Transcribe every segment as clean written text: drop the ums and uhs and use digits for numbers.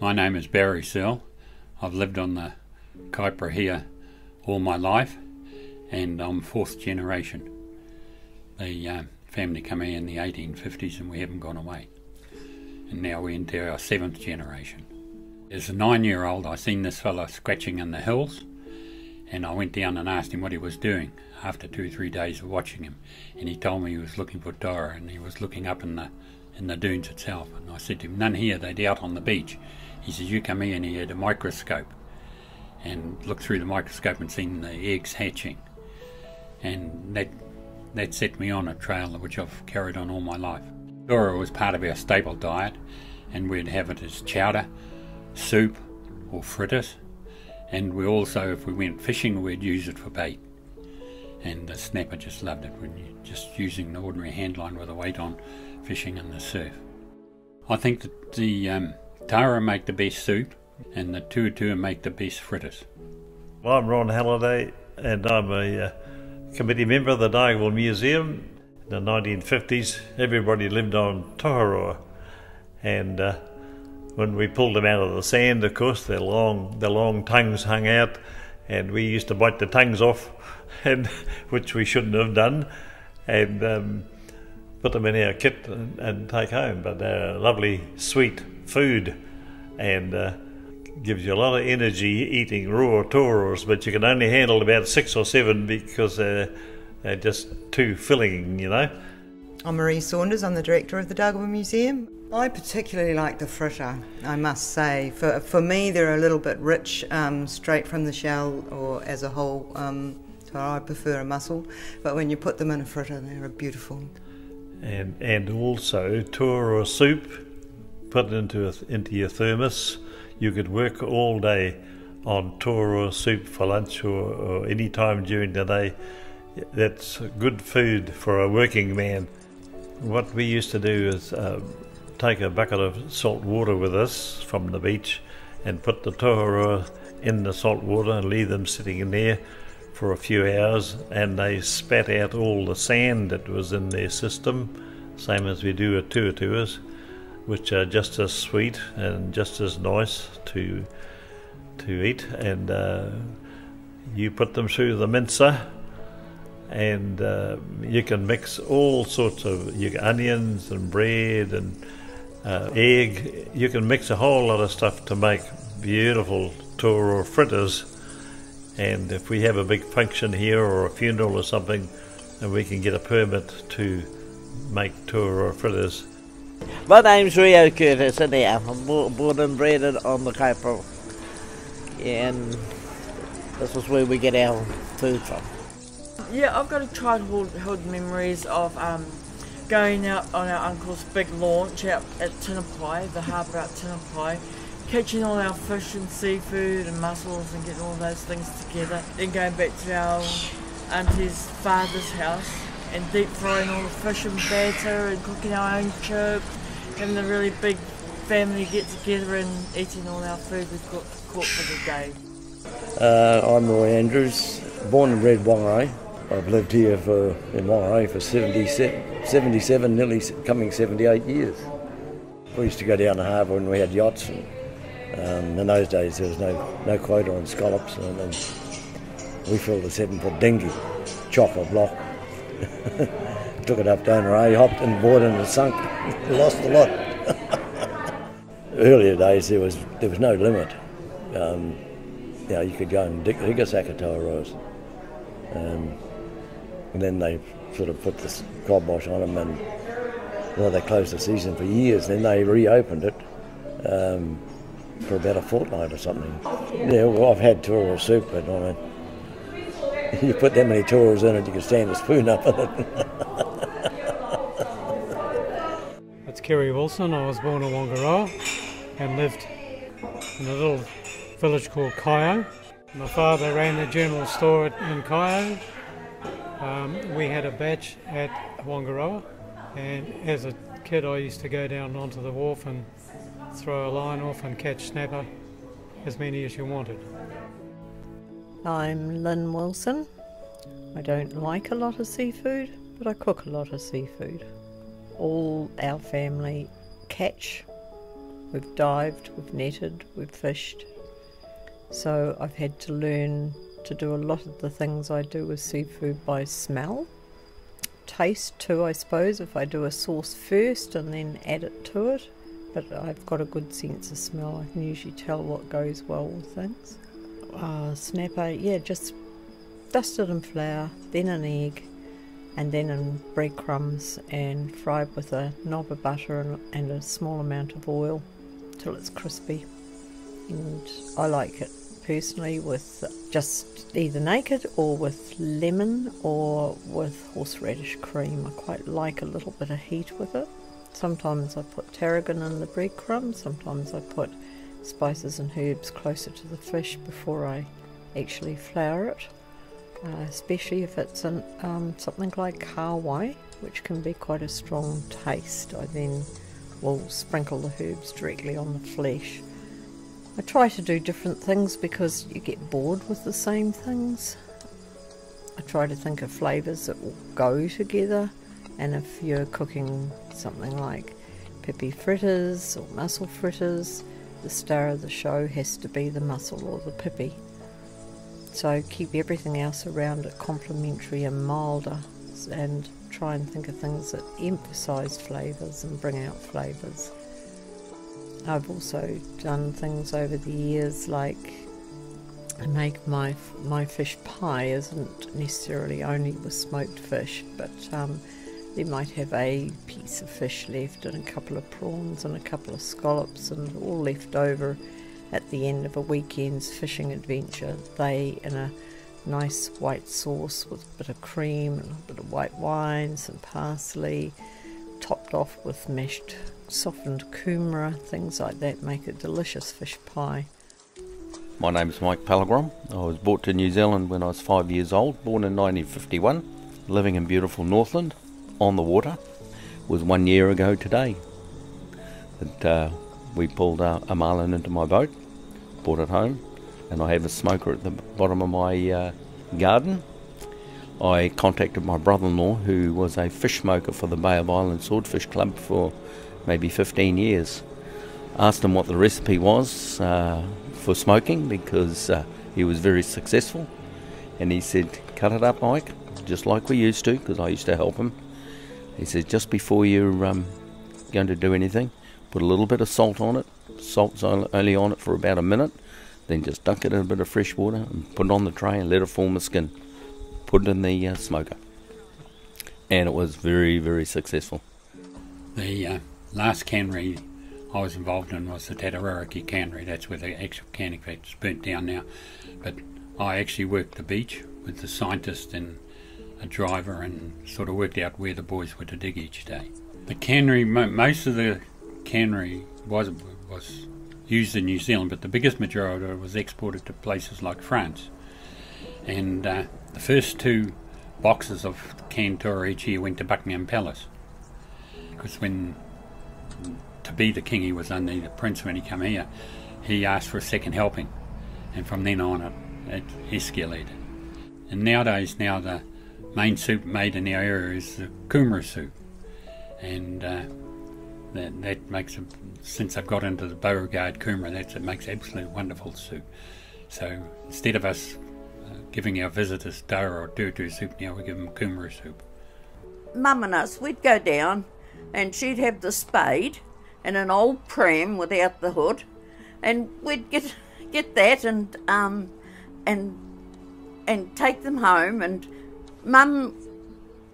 My name is Barry Searle. I've lived on the Kaipara here all my life, and I'm fourth generation. The family came here in the 1850s and we haven't gone away. And now we're into our seventh generation. As a 9-year-old, I seen this fella scratching in the hills, and I went down and asked him what he was doing after 2 or 3 days of watching him. And he told me he was looking for Toheroa, and he was looking up in the dunes itself. And I said to him, "None here, they're out on the beach." He says, "You come here," and he had a microscope and looked through the microscope and seen the eggs hatching. And that set me on a trail which I've carried on all my life. Toheroa was part of our staple diet, and we'd have it as chowder, soup or fritters, and we also, if we went fishing, we'd use it for bait. And the snapper just loved it when you're just using the ordinary hand line with a weight on, fishing in the surf. I think that the Toheroa make the best soup and the Toheroa make the best fritters. I'm Ron Halliday, and I'm a committee member of the Diagonal Museum. In the 1950s, everybody lived on Toheroa, and when we pulled them out of the sand, of course, their long tongues hung out, and we used to bite the tongues off, and which we shouldn't have done, and put them in our kit and take home. But they're lovely, sweet food, and gives you a lot of energy eating raw Toheroas, but you can only handle about 6 or 7 because they're just too filling, you know. I'm Marie Saunders, I'm the director of the Toheroa Museum. I particularly like the fritter, I must say. For me, they're a little bit rich, straight from the shell or as a whole. I prefer a mussel, but when you put them in a fritter, they're beautiful. And also Toheroa soup, put it into your thermos. You could work all day on Toheroa soup for lunch or any time during the day. That's good food for a working man. What we used to do is take a bucket of salt water with us from the beach and put the Toheroa in the salt water and leave them sitting in there for a few hours, and they spat out all the sand that was in their system, same as we do with Toheroas, which are just as sweet and just as nice to eat. And you put them through the mincer, and you can mix all sorts of onions and bread and egg. You can mix a whole lot of stuff to make beautiful Toheroa fritters. And if we have a big function here or a funeral or something, then we can get a permit to make Toheroa fritters. My name's Rio Curtis, and I'm born and bred on the Kaipara, and this is where we get our food from. Yeah, I've got childhood memories of going out on our uncle's big launch out at Tinapai, the harbour at Tinapai, catching all our fish and seafood and mussels and getting all those things together, then going back to our auntie's father's house and deep frying all the fish and batter and cooking our own chips, having a really big family get together and eating all our food we've caught for the day. I'm Roy Andrews, born and bred Whangarei. I've lived here in Whangarei for 77, nearly coming 78 years. We used to go down the harbour when we had yachts, and in those days there was no quota on scallops, and we filled a 7-foot dinghy, chopper block. Took it up Toheroa, hopped and board and it sunk. Lost a lot. Earlier days there was no limit. You could go and dig a sack of Toheroas. And then they sort of put this kibosh on them, and they closed the season for years. Then they reopened it for about a fortnight or something. Yeah, well, I've had Toheroa soup, but I mean, you put that many Toheroas in it, you can stand a spoon up in it. It's Kerry Wilson. I was born in Whangaroa and lived in a little village called Kaio. My father ran the general store in Kaio. We had a batch at Whangaroa, and as a kid I used to go down onto the wharf and throw a line off and catch snapper, as many as you wanted. I'm Lynn Wilson. I don't like a lot of seafood, but I cook a lot of seafood. All our family catch We've dived, we've netted, we've fished. So I've had to learn to do a lot of the things I do with seafood by smell. Taste too, I suppose, if I do a sauce first and then add it to it. But I've got a good sense of smell. I can usually tell what goes well with things. Snapper, yeah, just dusted in flour, then in egg, and then in breadcrumbs, and fried with a knob of butter and a small amount of oil till it's crispy. And I like it personally with just either naked or with lemon or with horseradish cream. I quite like a little bit of heat with it. Sometimes I put tarragon in the breadcrumbs, sometimes I put spices and herbs closer to the fish before I actually flour it. Especially if it's in something like kawai, which can be quite a strong taste. I then will sprinkle the herbs directly on the flesh. I try to do different things because you get bored with the same things. I try to think of flavours that will go together, and if you're cooking something like pipi fritters or mussel fritters, the star of the show has to be the mussel or the pipi. So keep everything else around it complementary and milder, and try and think of things that emphasise flavours and bring out flavours. I've also done things over the years like I make my fish pie isn't necessarily only with smoked fish, but they might have a piece of fish left and a couple of prawns and a couple of scallops, and all left over at the end of a weekend's fishing adventure. They in a nice white sauce with a bit of cream and a bit of white wine, some parsley, topped off with mashed softened kumara, things like that make a delicious fish pie. My name is Mike Pellegrom. I was brought to New Zealand when I was 5 years old, born in 1951, living in beautiful Northland, on the water. It was 1 year ago today that we pulled a marlin into my boat, brought it home, and I have a smoker at the bottom of my garden. I contacted my brother-in-law, who was a fish smoker for the Bay of Islands Swordfish Club for maybe 15 years. Asked him what the recipe was for smoking, because he was very successful, and he said, cut it up, Mike, just like we used to, because I used to help him. He said, just before you're going to do anything, put a little bit of salt on it. Salt's only on it for about a minute, then just dunk it in a bit of fresh water and put it on the tray and let it form a skin. Put it in the smoker, and it was very, very successful. The last cannery I was involved in was the Toheroa cannery. That's where the actual canning factory's burnt down now. But I actually worked the beach with the scientist and a driver, and sort of worked out where the boys were to dig each day. The cannery, most of the cannery was used in New Zealand, but the biggest majority of it was exported to places like France. And the first 2 boxes of canned tour each year went to Buckingham Palace, because to be the king, he was only the prince when he came here, he asked for a second helping, and from then on it escalated. And nowadays, the main soup made in our area is the kumara soup, and that makes it, since I've got into the Beauregard kumara, it makes absolutely wonderful soup. So instead of us giving our visitors dara or tutu soup, now we give them kumara soup. Mum and us, we'd go down and she'd have the spade and an old pram without the hood, and we'd get that and take them home, and Mum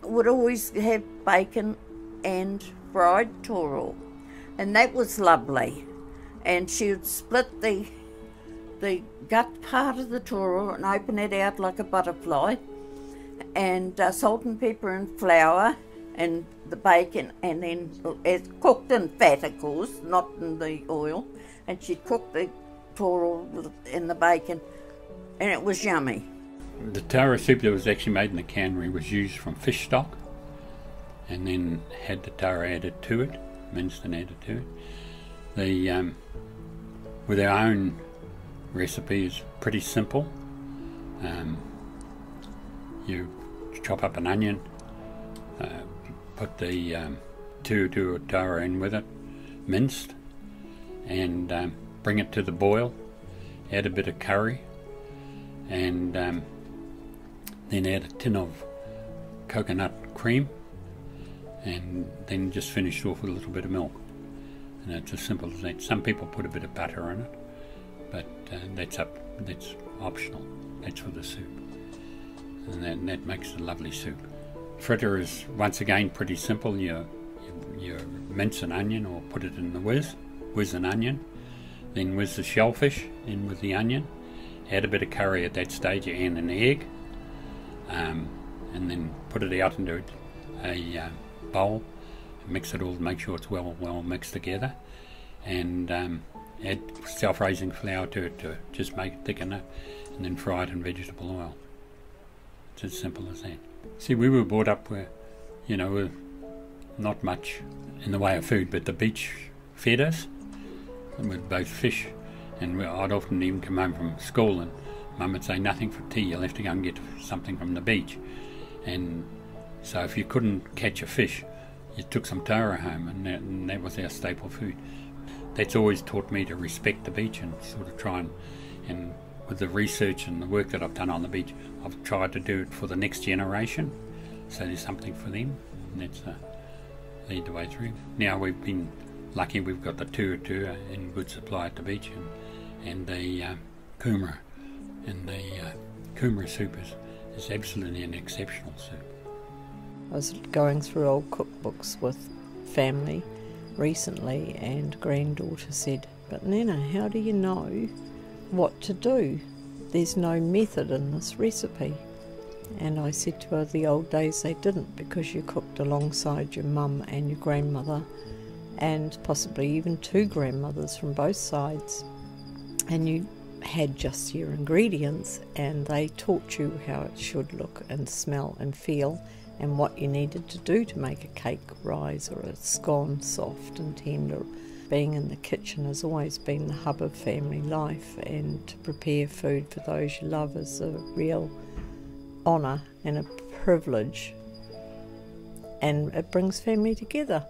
would always have bacon and fried toheroa, and that was lovely. And she would split the gut part of the toheroa and open it out like a butterfly, and salt and pepper and flour and the bacon, and then it's cooked in fat, of course, not in the oil, and she'd cook the toheroa in the bacon, and it was yummy. The tara soup that was actually made in the cannery was used from fish stock, and then had the tara added to it, minced and added to it. With our own recipe is pretty simple. You chop up an onion, put the tuheroa tara in with it, minced, and bring it to the boil, add a bit of curry, and then add a tin of coconut cream, and then just finish off with a little bit of milk. And it's as simple as that. Some people put a bit of butter in it, but that's optional. That's for the soup, and that makes a lovely soup. Fritter is once again pretty simple. You mince an onion or put it in the whiz an onion, then whiz the shellfish in with the onion, add a bit of curry at that stage and an egg, and then put it out into a bowl, mix it all, make sure it's well mixed together, and add self-raising flour to it to just make it thick enough, and then fry it in vegetable oil. It's as simple as that. See, we were brought up where, with not much in the way of food, but the beach fed us with both fish, and I'd often even come home from school and Mum would say, nothing for tea, you'll have to go and get something from the beach. And so if you couldn't catch a fish, you took some toheroa home, and that was our staple food. That's always taught me to respect the beach and sort of try and with the research and the work that I've done on the beach, I've tried to do it for the next generation, so there's something for them, and that's lead the way through. Now we've been lucky, we've got the Toheroa in good supply at the beach, and the kumara, and the kumara soup is absolutely an exceptional soup. I was going through old cookbooks with family recently, and granddaughter said, "But Nana, how do you know what to do? There's no method in this recipe." And I said to her, the old days they didn't, because you cooked alongside your mum and your grandmother, and possibly even two grandmothers from both sides, and you had just your ingredients, and they taught you how it should look and smell and feel, and what you needed to do to make a cake rise or a scone soft and tender. Being in the kitchen has always been the hub of family life, and to prepare food for those you love is a real honour and a privilege, and it brings family together.